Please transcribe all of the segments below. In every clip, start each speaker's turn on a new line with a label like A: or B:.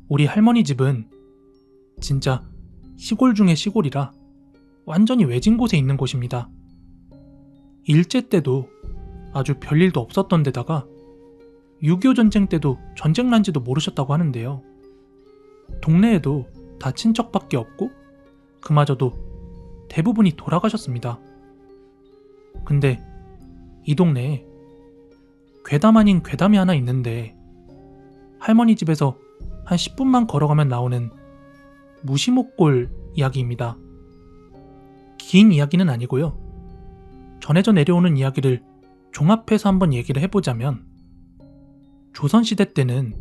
A: 우리 할머니 집은 진짜 시골 중의 시골이라 완전히 외진 곳에 있는 곳입니다. 일제 때도 아주 별일도 없었던 데다가 6.25 전쟁 때도 전쟁 난지도 모르셨다고 하는데요. 동네에도 다 친척밖에 없고 그마저도 대부분이 돌아가셨습니다. 근데 이 동네에 괴담 아닌 괴담이 하나 있는데 할머니 집에서 한 10분만 걸어가면 나오는 무시목골 이야기입니다. 긴 이야기는 아니고요. 전해져 내려오는 이야기를 종합해서 한번 얘기를 해보자면 조선시대 때는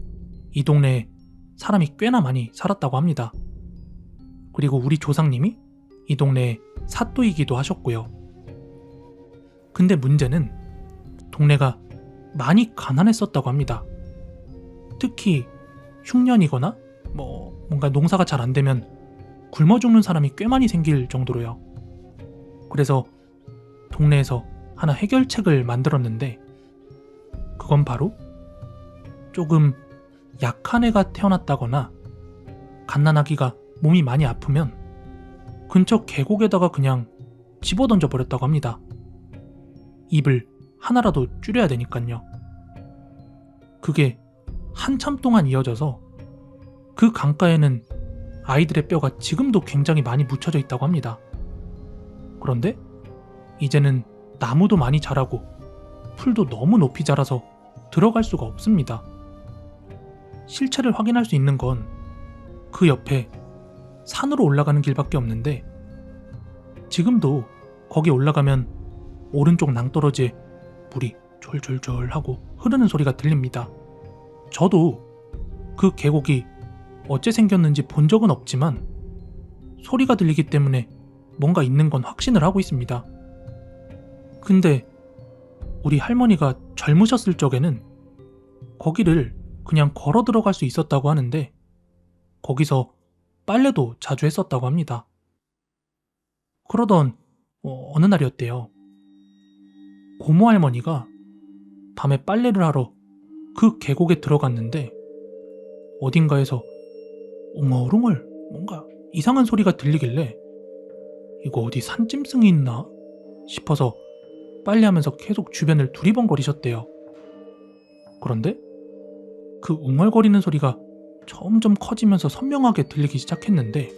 A: 이 동네에 사람이 꽤나 많이 살았다고 합니다. 그리고 우리 조상님이 이 동네에 사또이기도 하셨고요. 근데 문제는 동네가 많이 가난했었다고 합니다. 특히 흉년이거나 뭔가 농사가 잘 안 되면 굶어 죽는 사람이 꽤 많이 생길 정도로요. 그래서 동네에서 하나 해결책을 만들었는데 그건 바로 조금 약한 애가 태어났다거나 갓난아기가 몸이 많이 아프면 근처 계곡에다가 그냥 집어던져 버렸다고 합니다. 입을 하나라도 줄여야 되니깐요. 그게 한참 동안 이어져서 그 강가에는 아이들의 뼈가 지금도 굉장히 많이 묻혀져 있다고 합니다. 그런데 이제는 나무도 많이 자라고 풀도 너무 높이 자라서 들어갈 수가 없습니다. 실체를 확인할 수 있는 건 그 옆에 산으로 올라가는 길밖에 없는데 지금도 거기 올라가면 오른쪽 낭떠러지에 물이 졸졸졸 하고 흐르는 소리가 들립니다. 저도 그 계곡이 어째 생겼는지 본 적은 없지만 소리가 들리기 때문에 뭔가 있는 건 확신을 하고 있습니다. 근데 우리 할머니가 젊으셨을 적에는 거기를 그냥 걸어 들어갈 수 있었다고 하는데 거기서 빨래도 자주 했었다고 합니다. 그러던 어느 날이었대요. 고모 할머니가 밤에 빨래를 하러 그 계곡에 들어갔는데 어딘가에서 웅얼웅얼 뭔가 이상한 소리가 들리길래 이거 어디 산짐승이 있나 싶어서 빨래하면서 계속 주변을 두리번거리셨대요. 그런데 그 웅얼거리는 소리가 점점 커지면서 선명하게 들리기 시작했는데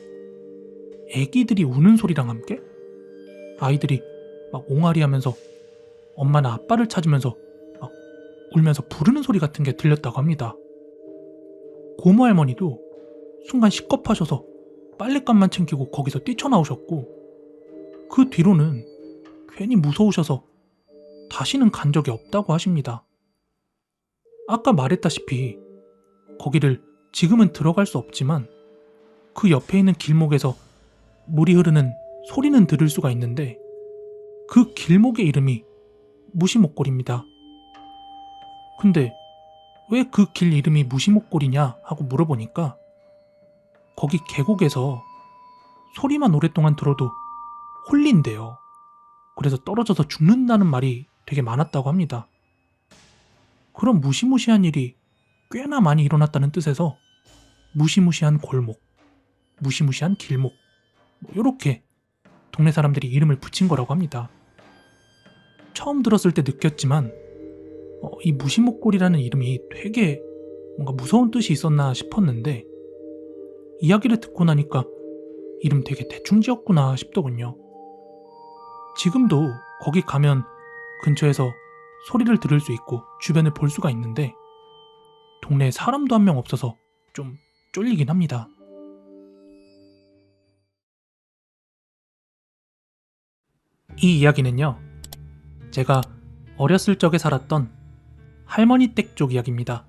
A: 애기들이 우는 소리랑 함께 아이들이 막 옹알이하면서 엄마나 아빠를 찾으면서 막 울면서 부르는 소리 같은 게 들렸다고 합니다. 고모 할머니도 순간 식겁하셔서 빨랫감만 챙기고 거기서 뛰쳐나오셨고 그 뒤로는 괜히 무서우셔서 다시는 간 적이 없다고 하십니다. 아까 말했다시피 거기를 지금은 들어갈 수 없지만 그 옆에 있는 길목에서 물이 흐르는 소리는 들을 수가 있는데 그 길목의 이름이 무시목골입니다. 근데 왜 그 길 이름이 무시목골이냐 하고 물어보니까 거기 계곡에서 소리만 오랫동안 들어도 홀린대요. 그래서 떨어져서 죽는다는 말이 되게 많았다고 합니다. 그런 무시무시한 일이 꽤나 많이 일어났다는 뜻에서 무시무시한 골목, 무시무시한 길목 이렇게 동네 사람들이 이름을 붙인 거라고 합니다. 처음 들었을 때 느꼈지만 이 무시목골이라는 이름이 되게 뭔가 무서운 뜻이 있었나 싶었는데 이야기를 듣고 나니까 이름 되게 대충 지었구나 싶더군요. 지금도 거기 가면 근처에서 소리를 들을 수 있고 주변을 볼 수가 있는데 동네에 사람도 한 명 없어서 좀 쫄리긴 합니다. 이 이야기는요, 제가 어렸을 적에 살았던 할머니 댁 쪽 이야기입니다.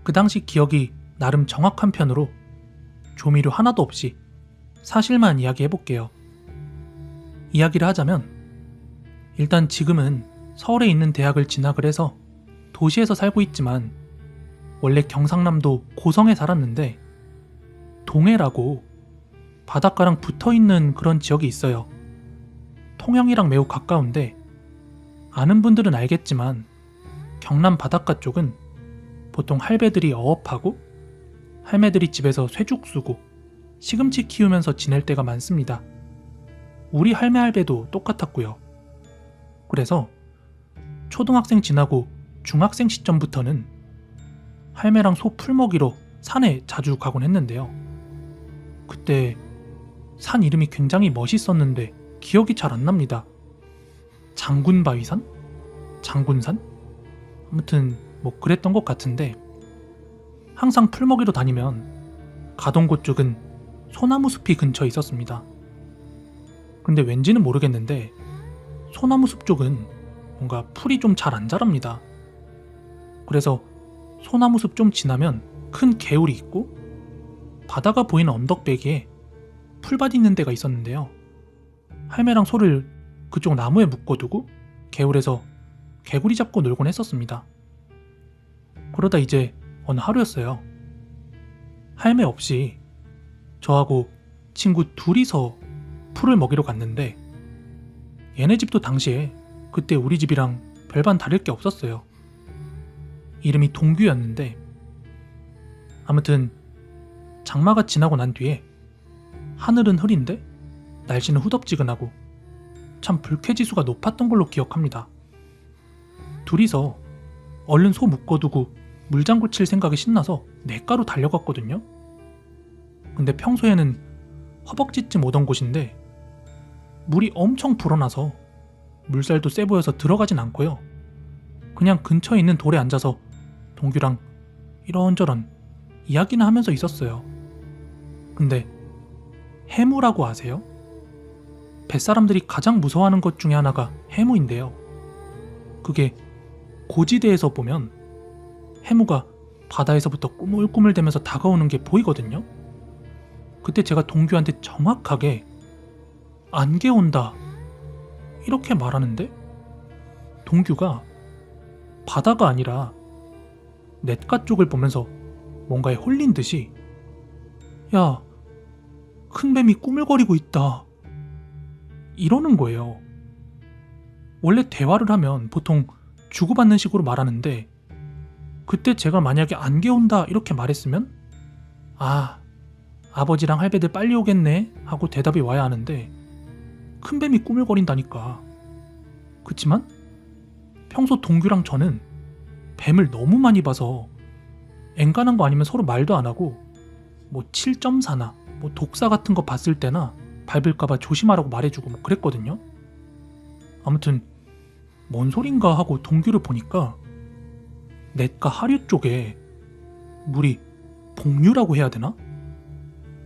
A: 그 당시 기억이 나름 정확한 편으로 조미료 하나도 없이 사실만 이야기해볼게요. 이야기를 하자면 일단 지금은 서울에 있는 대학을 진학을 해서 도시에서 살고 있지만 원래 경상남도 고성에 살았는데 동해라고 바닷가랑 붙어있는 그런 지역이 있어요. 통영이랑 매우 가까운데 아는 분들은 알겠지만 경남 바닷가 쪽은 보통 할배들이 어업하고 할매들이 집에서 쇠죽 쓰고 시금치 키우면서 지낼 때가 많습니다. 우리 할매 할배도 똑같았고요. 그래서 초등학생 지나고 중학생 시점부터는 할매랑 소 풀 먹이러 산에 자주 가곤 했는데요. 그때 산 이름이 굉장히 멋있었는데 기억이 잘 안 납니다. 장군바위산? 장군산? 아무튼 뭐 그랬던 것 같은데 항상 풀 먹이러 다니면 가던 곳 쪽은 소나무 숲이 근처에 있었습니다. 근데 왠지는 모르겠는데 소나무 숲 쪽은 뭔가 풀이 좀 잘 안 자랍니다. 그래서 소나무 숲 좀 지나면 큰 개울이 있고 바다가 보이는 언덕배기에 풀밭 있는 데가 있었는데요. 할매랑 소를 그쪽 나무에 묶어두고 개울에서 개구리 잡고 놀곤 했었습니다. 그러다 이제 어느 하루였어요. 할매 없이 저하고 친구 둘이서 풀을 먹이러 갔는데 얘네 집도 당시에 그때 우리 집이랑 별반 다를 게 없었어요. 이름이 동규였는데 아무튼 장마가 지나고 난 뒤에 하늘은 흐린데 날씨는 후덥지근하고 참 불쾌지수가 높았던 걸로 기억합니다. 둘이서 얼른 소 묶어두고 물장구 칠 생각에 신나서 냇가로 달려갔거든요. 근데 평소에는 허벅지쯤 오던 곳인데 물이 엄청 불어나서 물살도 세 보여서 들어가진 않고요. 그냥 근처에 있는 돌에 앉아서 동규랑 이런저런 이야기나 하면서 있었어요. 근데 해무라고 아세요? 뱃사람들이 가장 무서워하는 것 중에 하나가 해무인데요. 그게 고지대에서 보면 해무가 바다에서부터 꾸물꾸물대면서 다가오는 게 보이거든요. 그때 제가 동규한테 정확하게 안개 온다 이렇게 말하는데 동규가 바다가 아니라 냇가 쪽을 보면서 뭔가에 홀린 듯이 야, 큰 뱀이 꾸물거리고 있다 이러는 거예요. 원래 대화를 하면 보통 주고받는 식으로 말하는데 그때 제가 만약에 안개 온다 이렇게 말했으면 아, 아버지랑 할배들 빨리 오겠네 하고 대답이 와야 하는데 큰 뱀이 꾸물거린다니까. 그치만 평소 동규랑 저는 뱀을 너무 많이 봐서 엔간한 거 아니면 서로 말도 안 하고 뭐 7.4나 뭐 독사 같은 거 봤을 때나 밟을까봐 조심하라고 말해주고 뭐 그랬거든요. 아무튼 뭔 소린가 하고 동규를 보니까 냇가 하류 쪽에 물이 복류라고 해야 되나?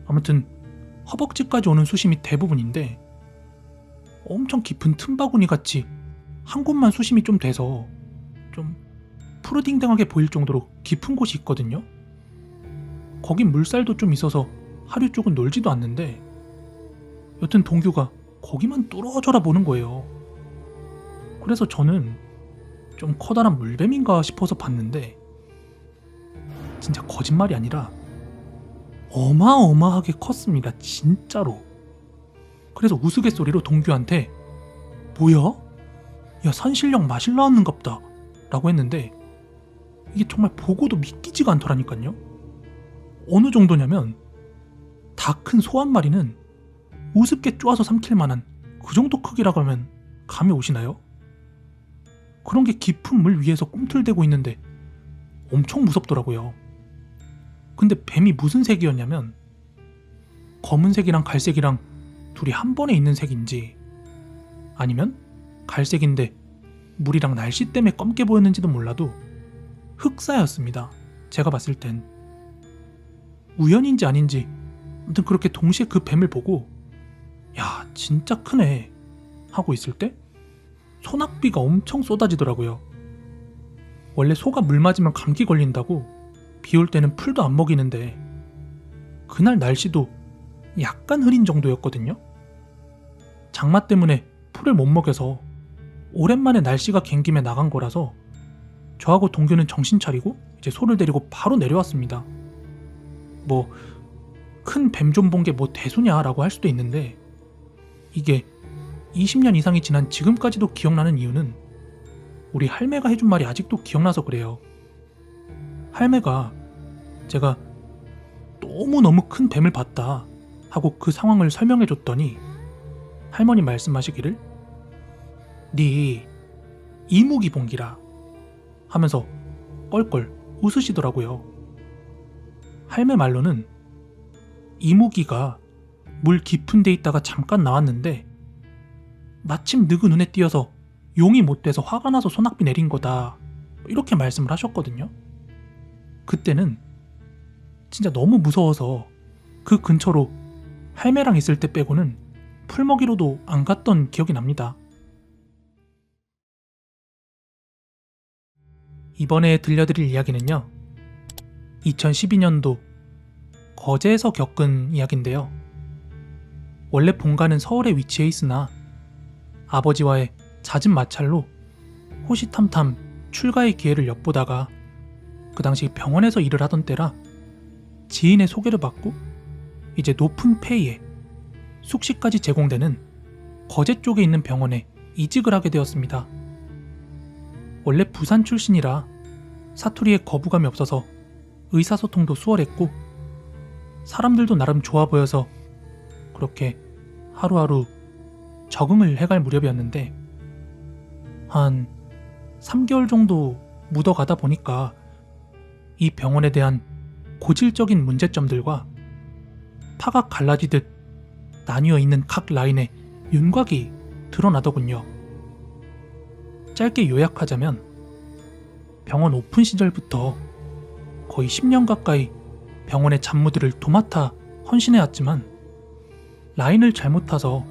A: 아무튼 허벅지까지 오는 수심이 대부분인데 엄청 깊은 틈바구니 같이 한 곳만 수심이 좀 돼서 좀 푸르딩댕하게 보일 정도로 깊은 곳이 있거든요. 거긴 물살도 좀 있어서 하류 쪽은 놀지도 않는데 여튼 동규가 거기만 뚫어져라 보는 거예요. 그래서 저는 좀 커다란 물뱀인가 싶어서 봤는데 진짜 거짓말이 아니라 어마어마하게 컸습니다. 진짜로. 그래서 우스갯소리로 동규한테 뭐야? 야, 산신령 마실 나왔는갑다 라고 했는데 이게 정말 보고도 믿기지가 않더라니까요. 어느 정도냐면 다 큰 소 한 마리는 우습게 쪼아서 삼킬 만한 그 정도 크기라고 하면 감이 오시나요? 그런 게 깊은 물 위에서 꿈틀대고 있는데 엄청 무섭더라고요. 근데 뱀이 무슨 색이었냐면 검은색이랑 갈색이랑 둘이 한 번에 있는 색인지 아니면 갈색인데 물이랑 날씨 때문에 검게 보였는지도 몰라도 흑사였습니다. 제가 봤을 땐. 우연인지 아닌지 아무튼 그렇게 동시에 그 뱀을 보고 야, 진짜 크네 하고 있을 때 소낙비가 엄청 쏟아지더라고요. 원래 소가 물 맞으면 감기 걸린다고 비 올 때는 풀도 안 먹이는데 그날 날씨도 약간 흐린 정도였거든요. 장마 때문에 풀을 못 먹여서 오랜만에 날씨가 갱김에 나간 거라서 저하고 동규는 정신 차리고 이제 소를 데리고 바로 내려왔습니다. 뭐 큰 뱀 좀 본 게 뭐 대수냐 라고 할 수도 있는데 이게 20년 이상이 지난 지금까지도 기억나는 이유는 우리 할매가 해준 말이 아직도 기억나서 그래요. 할매가 제가 너무너무 큰 뱀을 봤다 하고 그 상황을 설명해줬더니 할머니 말씀하시기를 네 이무기봉기라 하면서 껄껄 웃으시더라고요. 할매 말로는 이무기가 물 깊은 데 있다가 잠깐 나왔는데 마침 느그 눈에 띄어서 용이 못 돼서 화가 나서 소낙비 내린 거다 이렇게 말씀을 하셨거든요. 그때는 진짜 너무 무서워서 그 근처로 할매랑 있을 때 빼고는 풀먹이로도 안 갔던 기억이 납니다. 이번에 들려드릴 이야기는요, 2012년도 거제에서 겪은 이야기인데요. 원래 본가는 서울에 위치해 있으나 아버지와의 잦은 마찰로 호시탐탐 출가의 기회를 엿보다가 그 당시 병원에서 일을 하던 때라 지인의 소개를 받고 이제 높은 페이에 숙식까지 제공되는 거제 쪽에 있는 병원에 이직을 하게 되었습니다. 원래 부산 출신이라 사투리에 거부감이 없어서 의사소통도 수월했고 사람들도 나름 좋아 보여서 그렇게 하루하루 적응을 해갈 무렵이었는데 한 3개월 정도 묻어가다 보니까 이 병원에 대한 고질적인 문제점들과 파가 갈라지듯 나뉘어 있는 각 라인의 윤곽이 드러나더군요. 짧게 요약하자면 병원 오픈 시절부터 거의 10년 가까이 병원의 잡무들을 도맡아 헌신해왔지만 라인을 잘못 타서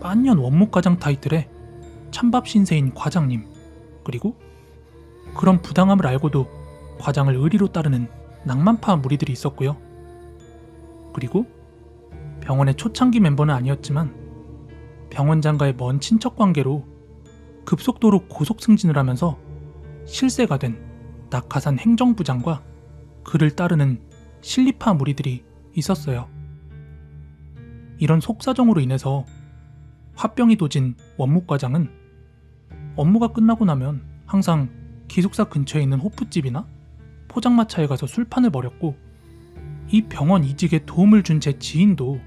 A: 만년 원무과장 타이틀에 찬밥 신세인 과장님, 그리고 그런 부당함을 알고도 과장을 의리로 따르는 낭만파 무리들이 있었고요. 그리고 병원의 초창기 멤버는 아니었지만 병원장과의 먼 친척 관계로 급속도로 고속 승진을 하면서 실세가 된 낙하산 행정부장과 그를 따르는 실리파 무리들이 있었어요. 이런 속사정으로 인해서 화병이 도진 원무과장은 업무가 끝나고 나면 항상 기숙사 근처에 있는 호프집이나 포장마차에 가서 술판을 벌였고 이 병원 이직에 도움을 준 제 지인도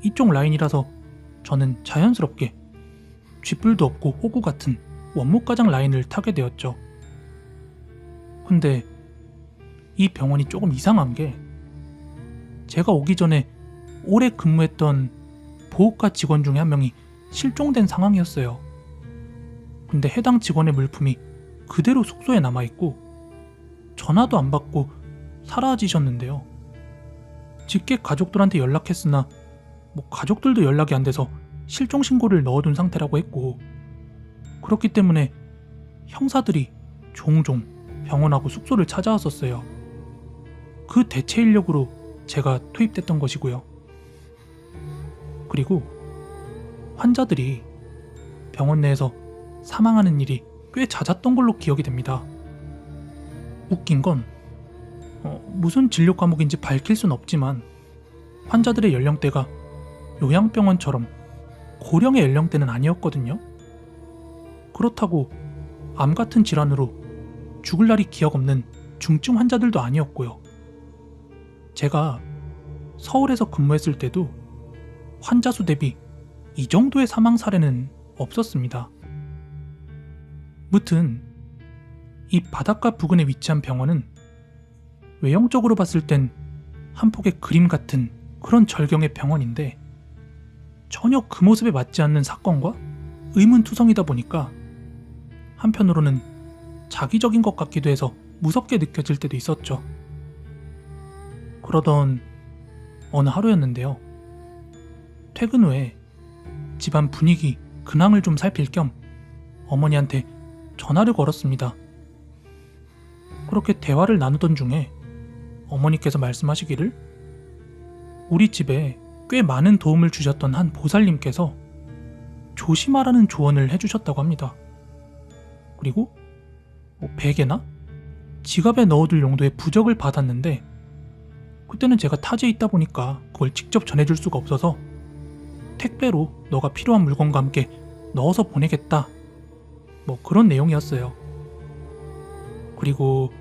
A: 이쪽 라인이라서 저는 자연스럽게 쥐뿔도 없고 호구 같은 원무과장 라인을 타게 되었죠. 근데 이 병원이 조금 이상한 게 제가 오기 전에 오래 근무했던 보호과 직원 중에 한 명이 실종된 상황이었어요. 근데 해당 직원의 물품이 그대로 숙소에 남아있고 전화도 안 받고 사라지셨는데요. 직계 가족들한테 연락했으나 가족들도 연락이 안 돼서 실종신고를 넣어둔 상태라고 했고, 그렇기 때문에 형사들이 종종 병원하고 숙소를 찾아왔었어요. 그 대체 인력으로 제가 투입됐던 것이고요. 그리고 환자들이 병원 내에서 사망하는 일이 꽤 잦았던 걸로 기억이 됩니다. 웃긴 건 무슨 진료 과목인지 밝힐 순 없지만 환자들의 연령대가 요양병원처럼 고령의 연령대는 아니었거든요. 그렇다고 암 같은 질환으로 죽을 날이 기억 없는 중증 환자들도 아니었고요. 제가 서울에서 근무했을 때도 환자 수 대비 이 정도의 사망 사례는 없었습니다. 무튼 이 바닷가 부근에 위치한 병원은 외형적으로 봤을 땐 한 폭의 그림 같은 그런 절경의 병원인데 전혀 그 모습에 맞지 않는 사건과 의문투성이다 보니까 한편으로는 자기적인 것 같기도 해서 무섭게 느껴질 때도 있었죠. 그러던 어느 하루였는데요. 퇴근 후에 집안 분위기, 근황을 좀 살필 겸 어머니한테 전화를 걸었습니다. 그렇게 대화를 나누던 중에 어머니께서 말씀하시기를 우리 집에 꽤 많은 도움을 주셨던 한 보살님께서 조심하라는 조언을 해주셨다고 합니다. 그리고 베개나 지갑에 넣어둘 용도의 부적을 받았는데 그때는 제가 타지에 있다 보니까 그걸 직접 전해줄 수가 없어서 택배로 너가 필요한 물건과 함께 넣어서 보내겠다, 그런 내용이었어요. 그리고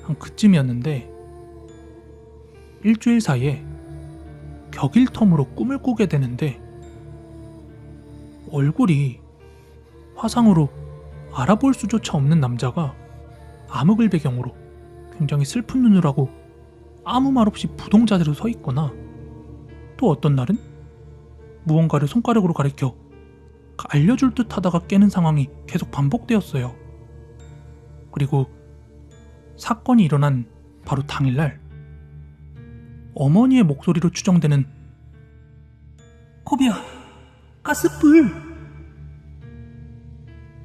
A: 한 그쯤이었는데 일주일 사이에 격일 텀으로 꿈을 꾸게 되는데 얼굴이 화상으로 알아볼 수조차 없는 남자가 암흑을 배경으로 굉장히 슬픈 눈을 하고 아무 말 없이 부동자세로 서 있거나, 또 어떤 날은 무언가를 손가락으로 가리켜 알려줄 듯 하다가 깨는 상황이 계속 반복되었어요. 그리고 사건이 일어난 바로 당일날 어머니의 목소리로 추정되는 "코비야, 가스불!"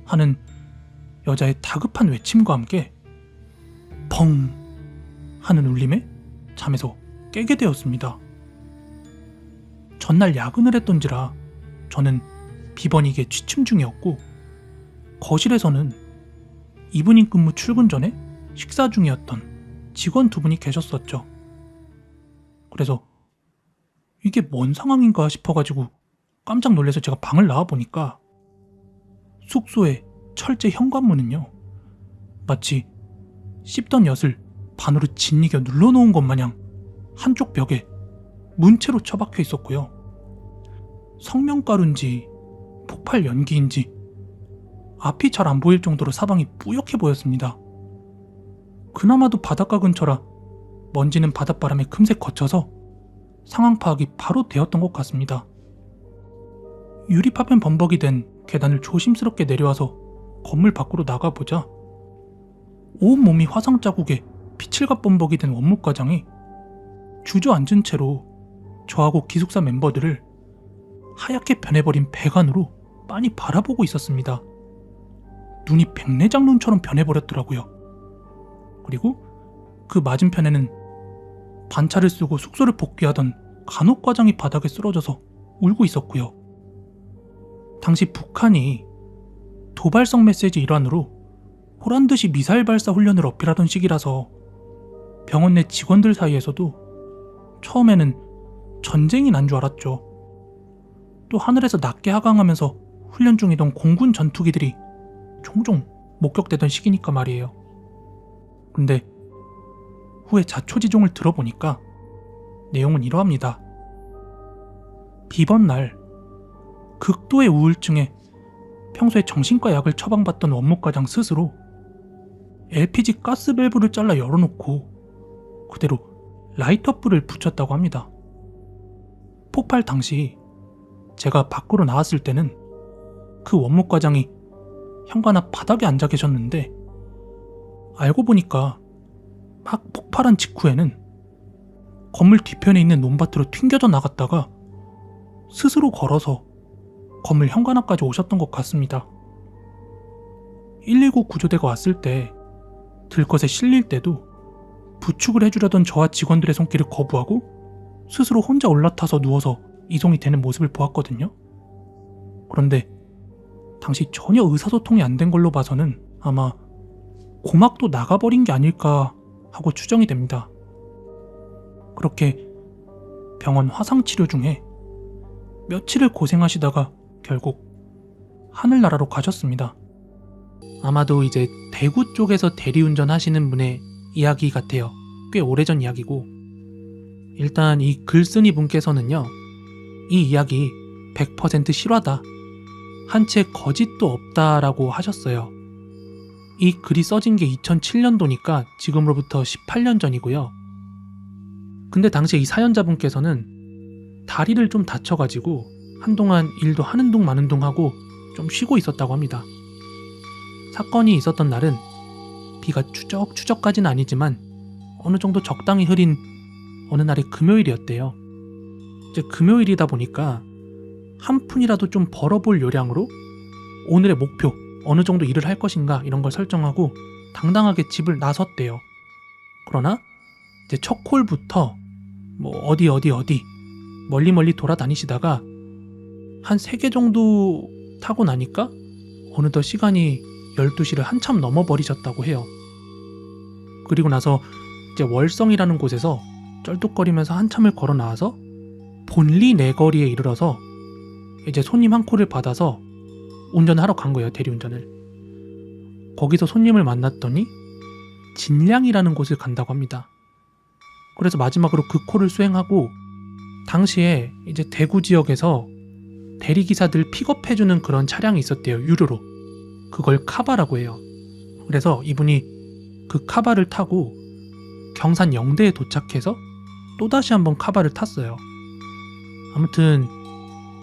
A: 하는 여자의 다급한 외침과 함께 펑 하는 울림에 잠에서 깨게 되었습니다. 전날 야근을 했던지라 저는 비번이게 취침 중이었고, 거실에서는 이브닝 근무 출근 전에 식사 중이었던 직원 두 분이 계셨었죠. 그래서 이게 뭔 상황인가 싶어가지고 깜짝 놀라서 제가 방을 나와보니까 숙소의 철제 현관문은요, 마치 씹던 엿을 반으로 짓이겨 눌러놓은 것 마냥 한쪽 벽에 문체로 처박혀 있었고요. 성명가루인지 폭발 연기인지 앞이 잘 안 보일 정도로 사방이 뿌옇게 보였습니다. 그나마도 바닷가 근처라 먼지는 바닷바람에 금세 거쳐서 상황 파악이 바로 되었던 것 같습니다. 유리파편 범벅이 된 계단을 조심스럽게 내려와서 건물 밖으로 나가보자 온몸이 화상 자국에 피칠갑 범벅이 된 원무과장이 주저앉은 채로 저하고 기숙사 멤버들을 하얗게 변해버린 배관으로 빤히 바라보고 있었습니다. 눈이 백내장눈처럼 변해버렸더라고요. 그리고 그 맞은편에는 반차를 쓰고 숙소를 복귀하던 간호과장이 바닥에 쓰러져서 울고 있었고요. 당시 북한이 도발성 메시지 일환으로 호란듯이 미사일 발사 훈련을 어필하던 시기라서 병원 내 직원들 사이에서도 처음에는 전쟁이 난 줄 알았죠. 또 하늘에서 낮게 하강하면서 훈련 중이던 공군 전투기들이 종종 목격되던 시기니까 말이에요. 근데 후에 자초지종을 들어보니까 내용은 이러합니다. 비번날 극도의 우울증에 평소에 정신과 약을 처방받던 원무과장 스스로 LPG 가스 밸브를 잘라 열어놓고 그대로 라이터불을 붙였다고 합니다. 폭발 당시 제가 밖으로 나왔을 때는 그 원무과장이 현관 앞 바닥에 앉아 계셨는데, 알고 보니까 막 폭발한 직후에는 건물 뒤편에 있는 논밭으로 튕겨져 나갔다가 스스로 걸어서 건물 현관 앞까지 오셨던 것 같습니다. 119 구조대가 왔을 때 들것에 실릴 때도 부축을 해주려던 저와 직원들의 손길을 거부하고 스스로 혼자 올라타서 누워서 이송이 되는 모습을 보았거든요. 그런데 당시 전혀 의사소통이 안 된 걸로 봐서는 아마 고막도 나가버린 게 아닐까 하고 추정이 됩니다. 그렇게 병원 화상치료 중에 며칠을 고생하시다가 결국 하늘나라로 가셨습니다. 아마도 이제 대구 쪽에서 대리운전 하시는 분의 이야기 같아요. 꽤 오래전 이야기고, 일단 이 글쓴이 분께서는요, 이 이야기 100% 실화다, 한 채 거짓도 없다라고 하셨어요. 이 글이 써진 게 2007년도니까 지금으로부터 18년 전이고요. 근데 당시에 이 사연자분께서는 다리를 좀 다쳐가지고 한동안 일도 하는 둥 마는 둥 하고 좀 쉬고 있었다고 합니다. 사건이 있었던 날은 비가 추적추적까지는 아니지만 어느 정도 적당히 흐린 어느 날의 금요일이었대요. 이제 금요일이다 보니까 한 푼이라도 좀 벌어볼 요량으로 오늘의 목표, 어느 정도 일을 할 것인가 이런 걸 설정하고 당당하게 집을 나섰대요. 그러나 이제 첫 콜부터 뭐 어디 멀리 돌아다니시다가 한 3개 정도 타고 나니까 어느덧 시간이 12시를 한참 넘어버리셨다고 해요. 그리고 나서 이제 월성이라는 곳에서 쩔뚝거리면서 한참을 걸어 나와서 본리 내거리에 이르러서 이제 손님 한 콜을 받아서 운전을 하러 간 거예요, 대리운전을. 거기서 손님을 만났더니 진량이라는 곳을 간다고 합니다. 그래서 마지막으로 그 콜을 수행하고 당시에 이제 대구 지역에서 대리기사들 픽업해주는 그런 차량이 있었대요. 유료로. 그걸 카바라고 해요. 그래서 이분이 그 카바를 타고 경산 영대에 도착해서 또다시 한번 카바를 탔어요. 아무튼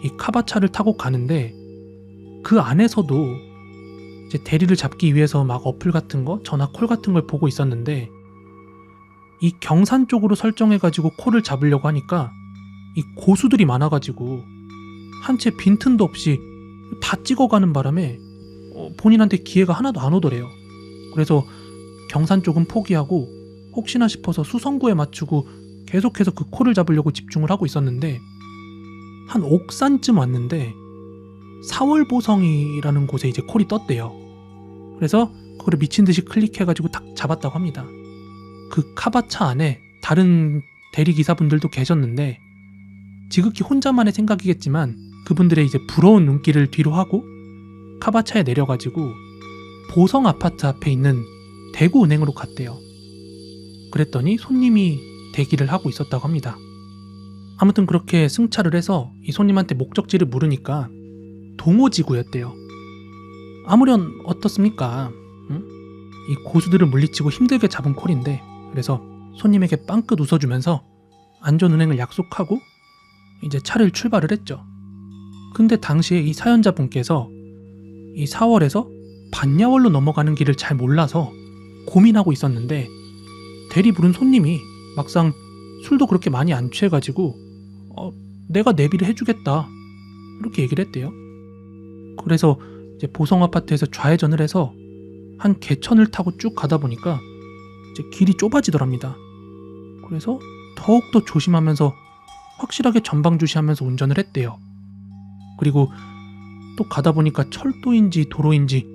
A: 이 카바차를 타고 가는데 그 안에서도 이제 대리를 잡기 위해서 막 어플 같은 거, 전화 콜 같은 걸 보고 있었는데 이 경산 쪽으로 설정해가지고 콜을 잡으려고 하니까 이 고수들이 많아가지고 한 채 빈틈도 없이 다 찍어가는 바람에 본인한테 기회가 하나도 안 오더래요. 그래서 경산 쪽은 포기하고 혹시나 싶어서 수성구에 맞추고 계속해서 그 콜을 잡으려고 집중을 하고 있었는데 한 옥산쯤 왔는데 사월보성이라는 곳에 이제 콜이 떴대요. 그래서 그거를 미친듯이 클릭해가지고 딱 잡았다고 합니다. 그 카바차 안에 다른 대리기사분들도 계셨는데 지극히 혼자만의 생각이겠지만 그분들의 이제 부러운 눈길을 뒤로 하고 카바차에 내려가지고 보성 아파트 앞에 있는 대구은행으로 갔대요. 그랬더니 손님이 대기를 하고 있었다고 합니다. 아무튼 그렇게 승차를 해서 이 손님한테 목적지를 물으니까 동호지구였대요. 아무렴 어떻습니까? 응? 이 고수들을 물리치고 힘들게 잡은 콜인데 그래서 손님에게 빵긋 웃어주면서 안전운행을 약속하고 이제 차를 출발을 했죠. 근데 당시에 이 사연자분께서 이 4월에서 반야월로 넘어가는 길을 잘 몰라서 고민하고 있었는데 대리 부른 손님이 막상 술도 그렇게 많이 안 취해가지고 내가 내비를 해주겠다 이렇게 얘기를 했대요. 그래서 이제 보성 아파트에서 좌회전을 해서 한 개천을 타고 쭉 가다 보니까 이제 길이 좁아지더랍니다. 그래서 더욱더 조심하면서 확실하게 전방 주시하면서 운전을 했대요. 그리고 또 가다 보니까 철도인지 도로인지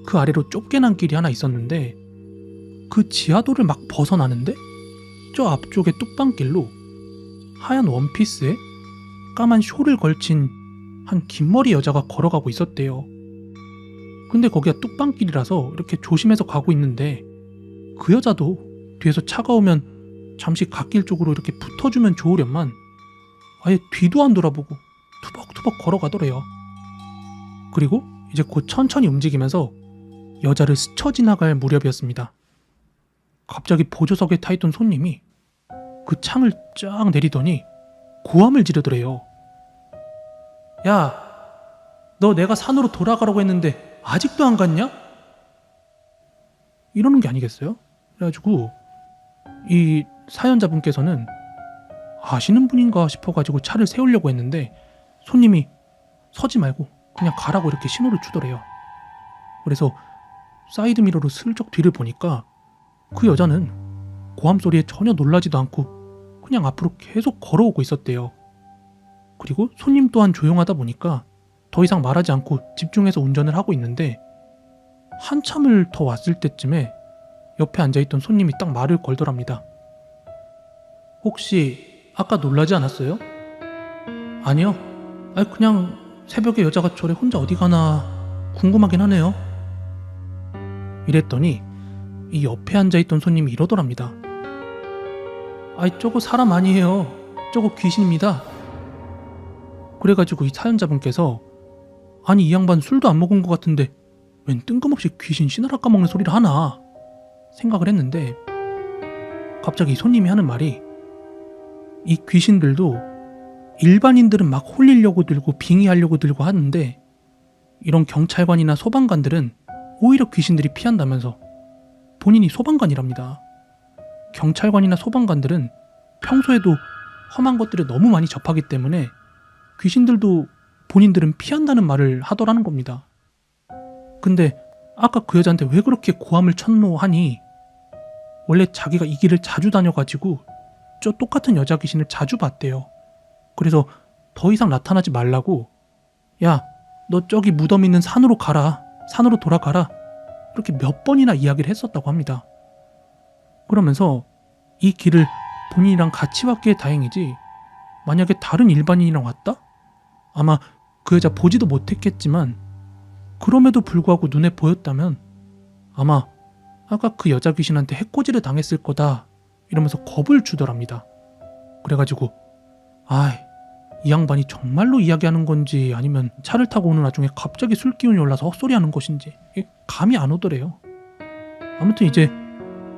A: 그 아래로 좁게 난 길이 하나 있었는데 그 지하도를 막 벗어나는데 저 앞쪽에 뚝방길로 하얀 원피스에 까만 쇼를 걸친 한 긴머리 여자가 걸어가고 있었대요. 근데 거기가 뚝방길이라서 이렇게 조심해서 가고 있는데 그 여자도 뒤에서 차가 오면 잠시 갓길 쪽으로 이렇게 붙어주면 좋으련만 아예 뒤도 안 돌아보고 투벅투벅 걸어가더래요. 그리고 이제 곧 천천히 움직이면서 여자를 스쳐 지나갈 무렵이었습니다. 갑자기 보조석에 타있던 손님이 그 창을 쫙 내리더니 고함을 지르더래요. 야, 너 내가 산으로 돌아가라고 했는데 아직도 안 갔냐? 이러는 게 아니겠어요? 그래가지고 이 사연자분께서는 아시는 분인가 싶어가지고 차를 세우려고 했는데 손님이 서지 말고 그냥 가라고 이렇게 신호를 주더래요. 그래서 사이드미러로 슬쩍 뒤를 보니까 그 여자는 고함 소리에 전혀 놀라지도 않고 그냥 앞으로 계속 걸어오고 있었대요. 그리고 손님 또한 조용하다 보니까 더 이상 말하지 않고 집중해서 운전을 하고 있는데 한참을 더 왔을 때쯤에 옆에 앉아있던 손님이 딱 말을 걸더랍니다. 혹시 아까 놀라지 않았어요? 아니요. 그냥 새벽에 여자가 저래 혼자 어디 가나 궁금하긴 하네요. 이랬더니 이 옆에 앉아있던 손님이 이러더랍니다. 저거 사람 아니에요. 저거 귀신입니다. 그래가지고 이 사연자분께서 아니 이 양반 술도 안 먹은 것 같은데 웬 뜬금없이 귀신 씨나라 까먹는 소리를 하나 생각을 했는데 갑자기 이 손님이 하는 말이 이 귀신들도 일반인들은 막 홀리려고 들고 빙의하려고 들고 하는데 이런 경찰관이나 소방관들은 오히려 귀신들이 피한다면서 본인이 소방관이랍니다. 경찰관이나 소방관들은 평소에도 험한 것들을 너무 많이 접하기 때문에 귀신들도 본인들은 피한다는 말을 하더라는 겁니다. 근데 아까 그 여자한테 왜 그렇게 고함을 쳤노 하니 원래 자기가 이 길을 자주 다녀가지고 저 똑같은 여자 귀신을 자주 봤대요. 그래서 더 이상 나타나지 말라고 야, 너 저기 무덤 있는 산으로 가라. 산으로 돌아가라. 이렇게 몇 번이나 이야기를 했었다고 합니다. 그러면서 이 길을 본인이랑 같이 왔기에 다행이지 만약에 다른 일반인이랑 왔다? 아마 그 여자 보지도 못했겠지만 그럼에도 불구하고 눈에 보였다면 아마 아까 그 여자 귀신한테 해코지를 당했을 거다 이러면서 겁을 주더랍니다. 그래가지고 이 양반이 정말로 이야기하는 건지 아니면 차를 타고 오는 와중에 갑자기 술 기운이 올라서 헛소리하는 것인지 감이 안 오더래요. 아무튼 이제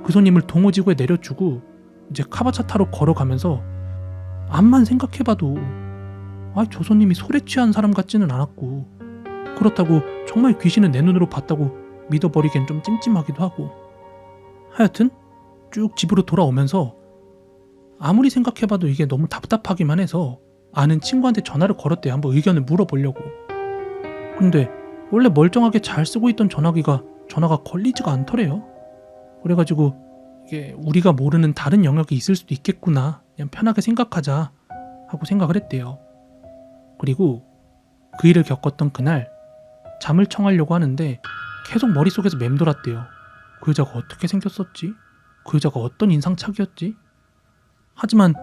A: 그 손님을 동호지구에 내려주고 이제 카바차 타러 걸어가면서 암만 생각해봐도 저 손님이 술에 취한 사람 같지는 않았고, 그렇다고 정말 귀신은 내 눈으로 봤다고 믿어버리기엔 좀 찜찜하기도 하고, 하여튼 쭉 집으로 돌아오면서 아무리 생각해봐도 이게 너무 답답하기만 해서 아는 친구한테 전화를 걸었대요. 한번 의견을 물어보려고. 근데 원래 멀쩡하게 잘 쓰고 있던 전화가 걸리지가 않더래요. 그래가지고 이게 우리가 모르는 다른 영역이 있을 수도 있겠구나, 그냥 편하게 생각하자 하고 생각을 했대요. 그리고 그 일을 겪었던 그날 잠을 청하려고 하는데 계속 머릿속에서 맴돌았대요. 그 여자가 어떻게 생겼었지? 그 여자가 어떤 인상착이었지? 하지만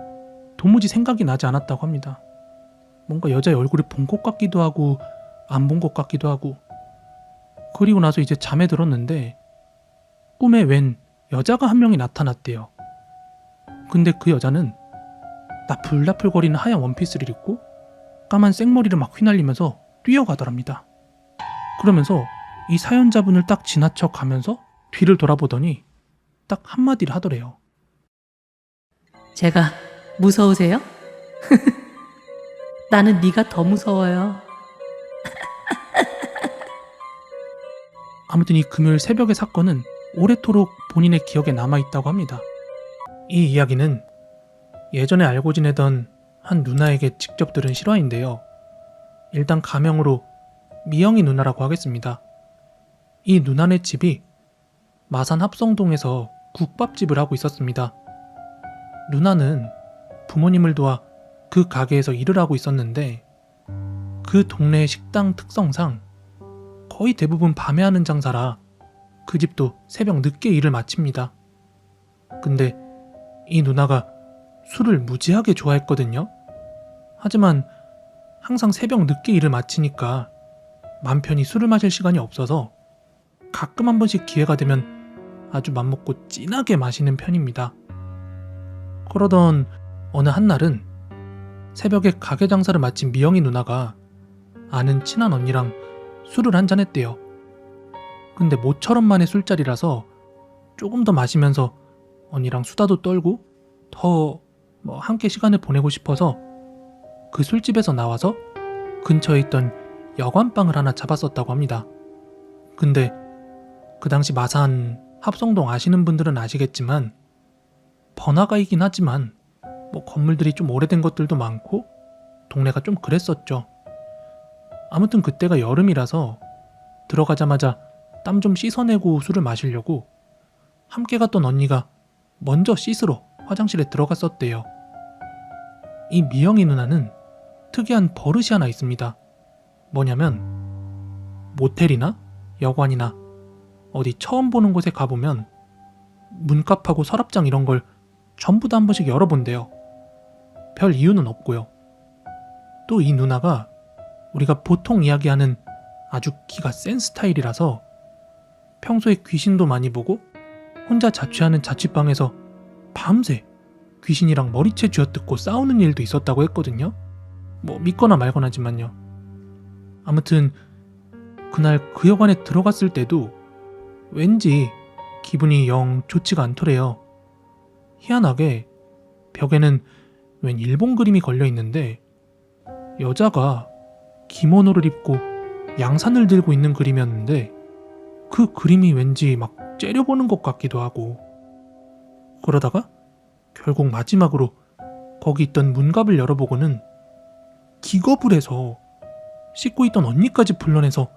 A: 도무지 생각이 나지 않았다고 합니다. 뭔가 여자의 얼굴을 본 것 같기도 하고 안 본 것 같기도 하고. 그리고 나서 이제 잠에 들었는데 꿈에 웬 여자가 한 명이 나타났대요. 근데 그 여자는 나풀나풀거리는 하얀 원피스를 입고 까만 생머리를 막 휘날리면서 뛰어가더랍니다. 그러면서 이 사연자분을 딱 지나쳐 가면서 뒤를 돌아보더니 딱 한마디를 하더래요.
B: 제가 무서우세요? 나는 네가 더 무서워요.
A: 아무튼 이 금요일 새벽의 사건은 오래도록 본인의 기억에 남아있다고 합니다. 이 이야기는 예전에 알고 지내던 한 누나에게 직접 들은 실화인데요. 일단 가명으로 미영이 누나라고 하겠습니다. 이 누나네 집이 마산 합성동에서 국밥집을 하고 있었습니다. 누나는 부모님을 도와 그 가게에서 일을 하고 있었는데 그 동네의 식당 특성상 거의 대부분 밤에 하는 장사라 그 집도 새벽 늦게 일을 마칩니다. 근데 이 누나가 술을 무지하게 좋아했거든요. 하지만 항상 새벽 늦게 일을 마치니까 맘 편히 술을 마실 시간이 없어서 가끔 한 번씩 기회가 되면 아주 맘먹고 진하게 마시는 편입니다. 그러던 어느 한날은 새벽에 가게 장사를 마친 미영이 누나가 아는 친한 언니랑 술을 한잔 했대요. 근데 모처럼만의 술자리라서 조금 더 마시면서 언니랑 수다도 떨고 더 함께 시간을 보내고 싶어서 그 술집에서 나와서 근처에 있던 여관방을 하나 잡았었다고 합니다. 근데 그 당시 마산 합성동 아시는 분들은 아시겠지만 번화가이긴 하지만 건물들이 좀 오래된 것들도 많고 동네가 좀 그랬었죠. 아무튼 그때가 여름이라서 들어가자마자 땀 좀 씻어내고 술을 마시려고 함께 갔던 언니가 먼저 씻으러 화장실에 들어갔었대요. 이 미영이 누나는 특이한 버릇이 하나 있습니다. 뭐냐면 모텔이나 여관이나 어디 처음 보는 곳에 가보면 문갑하고 서랍장 이런 걸 전부 다 한 번씩 열어본대요. 별 이유는 없고요. 또 이 누나가 우리가 보통 이야기하는 아주 기가 센 스타일이라서 평소에 귀신도 많이 보고 혼자 자취하는 자취방에서 밤새 귀신이랑 머리채 쥐어뜯고 싸우는 일도 있었다고 했거든요. 믿거나 말거나지만요. 아무튼 그날 그 여관에 들어갔을 때도 왠지 기분이 영 좋지가 않더래요. 희한하게 벽에는 웬 일본 그림이 걸려 있는데 여자가 기모노를 입고 양산을 들고 있는 그림이었는데 그 그림이 왠지 막 째려보는 것 같기도 하고, 그러다가 결국 마지막으로 거기 있던 문갑을 열어보고는 기겁을 해서 씻고 있던 언니까지 불러내서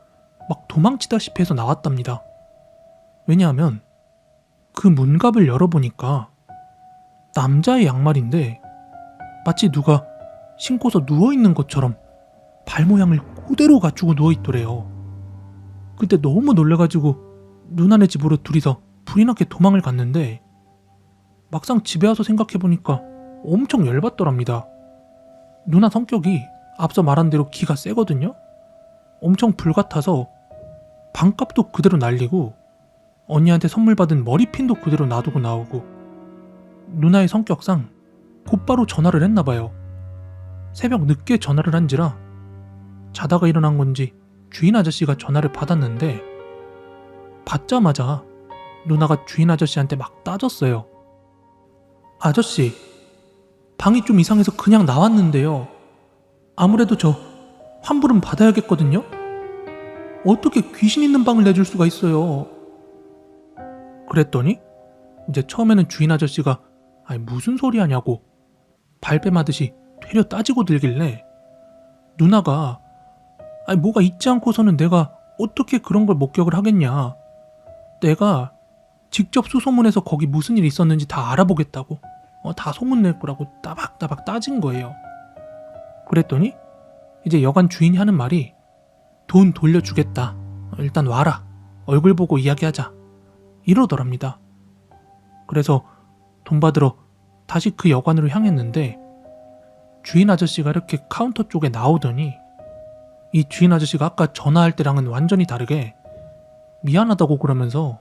A: 막 도망치다시피 해서 나왔답니다. 왜냐하면 그 문갑을 열어보니까 남자의 양말인데 마치 누가 신고서 누워있는 것처럼 발 모양을 그대로 갖추고 누워있더래요. 그때 너무 놀래가지고 누나네 집으로 둘이서 불이 나게 도망을 갔는데 막상 집에 와서 생각해보니까 엄청 열받더랍니다. 누나 성격이 앞서 말한 대로 기가 세거든요. 엄청 불같아서 반값도 그대로 날리고 언니한테 선물 받은 머리핀도 그대로 놔두고 나오고 누나의 성격상 곧바로 전화를 했나봐요. 새벽 늦게 전화를 한지라 자다가 일어난 건지 주인 아저씨가 전화를 받았는데 받자마자 누나가 주인 아저씨한테 막 따졌어요. 아저씨, 방이 좀 이상해서 그냥 나왔는데요. 아무래도 저 환불은 받아야겠거든요? 어떻게 귀신 있는 방을 내줄 수가 있어요? 그랬더니 이제 처음에는 주인 아저씨가 아니 무슨 소리 하냐고 발뺌하듯이 되려 따지고 들길래 누나가 아니 뭐가 있지 않고서는 내가 어떻게 그런 걸 목격을 하겠냐. 내가 직접 수소문해서 거기 무슨 일이 있었는지 다 알아보겠다고 다 소문낼 거라고 따박따박 따진 거예요. 그랬더니 이제 여관 주인이 하는 말이 돈 돌려주겠다. 일단 와라. 얼굴 보고 이야기하자. 이러더랍니다. 그래서 돈 받으러 다시 그 여관으로 향했는데 주인 아저씨가 이렇게 카운터 쪽에 나오더니 이 주인 아저씨가 아까 전화할 때랑은 완전히 다르게 미안하다고 그러면서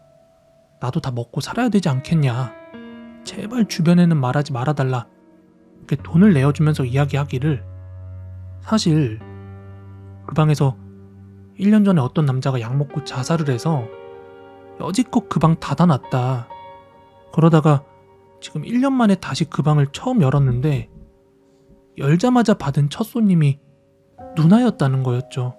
A: 나도 다 먹고 살아야 되지 않겠냐. 제발 주변에는 말하지 말아달라. 이렇게 돈을 내어주면서 이야기하기를 사실 그 방에서 1년 전에 어떤 남자가 약 먹고 자살을 해서 여지껏 그 방 닫아놨다. 그러다가 지금 1년 만에 다시 그 방을 처음 열었는데 열자마자 받은 첫 손님이 누나였다는 거였죠.